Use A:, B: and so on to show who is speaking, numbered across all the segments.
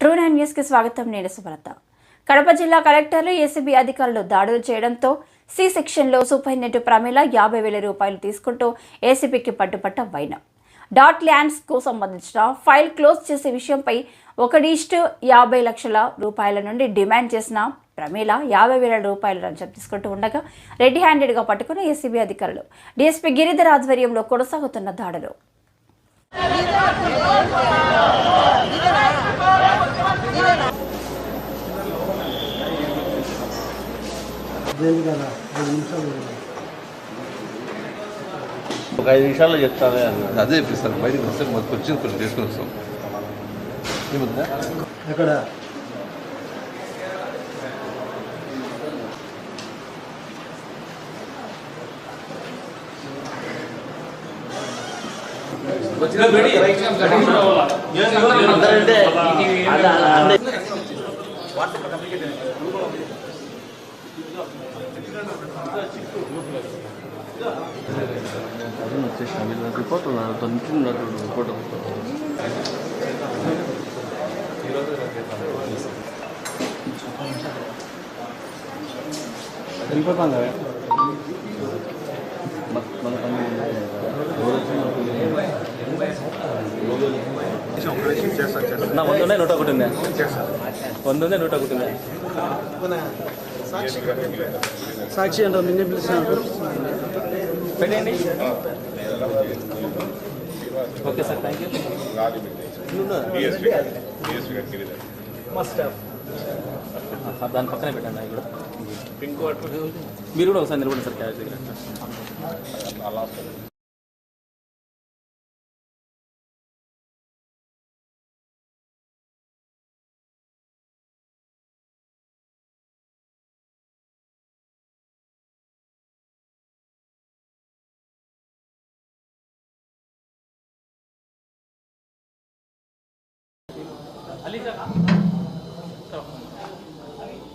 A: ట్రూ9 news కి స్వాగతం. నేను సుబ్రత. కడప జిల్లా కలెక్టర్లు ఏసీబీ అధికారులు దాడులు చేయడంతో సి సెక్షన్లో సూపరింటెండెంట్ ప్రమీల 50,000 రూపాయలు తీసుకుంటూ ఏసీబీకి పట్టుపట్ట వైనం. డాట్ ల్యాండ్స్ కు సంబంధించిన ఫైల్ క్లోజ్ చేసే విషయంపై 1:50 లక్షల రూపాయల నుండి డిమాండ్ చేసిన ప్రమీల 50,000 రూపాయలు లంచం తీసుకుంటూ ఉండగా రెడ్ హ్యాండెడ్గా పట్టుకున్న ఏసీబీ అధికారులు. డీఎస్పీ గిరిధర్ ఆధ్వర్యంలో కొనసాగుతున్న దాడులు.
B: ఒక 5 నిమిషాల్లో చెప్తానే అదే చెప్పిస్తాను. బయటకు వస్తే మొత్తం వచ్చి కొంచెం చేసుకుని వస్తాం. ఏముందా
C: అక్కడ
B: రిపోర్ట్ రిపోర్ట్
C: వెళ్ళిపోతాం.
D: నా 101 ఉందా? 101 ఉందా?
C: సాక్షి అంటే నిన్నే పిలిచినారు.
D: పెట్టండి. Okay sir, thank you. దాని పక్కనే పెట్టండి. అవి కూడా మీరు కూడా ఒకసారి నిలబడి సార్ క్యాష్ దగ్గర.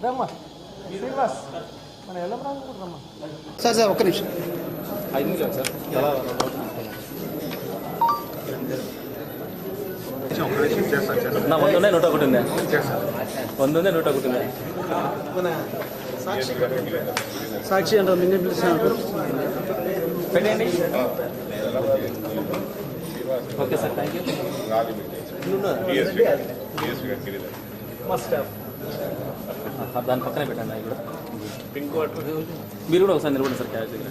C: రమ్మా శ్రీనివాస్, మన ఎలా రమ్మా. సార్ సార్ ఒక్క నిమిషం.
D: 5 నిమిషాలు సార్. నా 101 ఉందా? 101 ఉందా?
C: సాక్షి అంటే నిన్నే పిలిచినారు.
D: పెట్టండి. Okay sir, thank you. దాని పక్కనే పెట్టండి. అవి కూడా మీరు కూడా ఒకసారి నిలబడి సార్ క్యాష్ దగ్గర.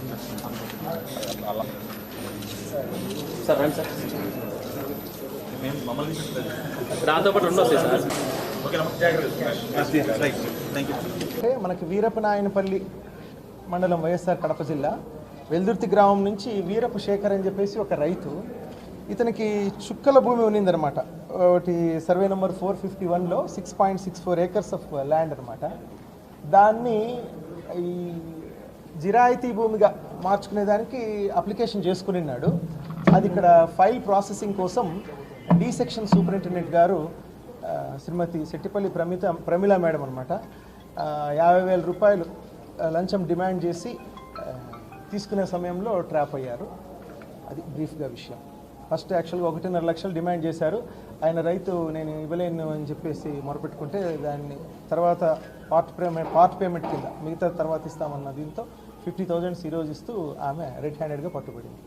D: సార్ రండి సార్. దాంతో పాటు 2 వస్తాయి సార్.
C: మనకి వీరపనాయనపల్లి మండలం వైఎస్ఆర్ కడప జిల్లా వెల్దుర్తి గ్రామం నుంచి వీరపు శేఖర్ అని చెప్పేసి ఒక రైతు, ఇతనికి చుక్కల భూమి ఉన్నిందనమాట. ఒకటి సర్వే నెంబర్ 451లో 6.64 acres ఆఫ్ ల్యాండ్ అనమాట. దాన్ని ఈ జిరాయితీ భూమిగా మార్చుకునేదానికి అప్లికేషన్ చేసుకునిన్నాడు. అది ఇక్కడ ఫైల్ ప్రాసెసింగ్ కోసం డి సెక్షన్ సూపరింటెండెంట్ గారు శ్రీమతి శెట్టిపల్లి ప్రమీల మేడం అనమాట 50,000 రూపాయలు లంచం డిమాండ్ చేసి తీసుకునే సమయంలో ట్రాప్ అయ్యారు. అది బ్రీఫ్గా విషయం. ఫస్ట్ యాక్చువల్గా 1.5 లక్షలు డిమాండ్ చేశారు. ఆయన రైతు నేను ఇవ్వలేను అని చెప్పేసి మొరపెట్టుకుంటే దాన్ని తర్వాత పార్ట్ పేమెంట్ కింద మిగతా తర్వాత ఇస్తామన్న దీంతో 50,000 ఈరోజు ఇస్తూ ఆమె రెడ్ హ్యాండెడ్గా పట్టుబడింది.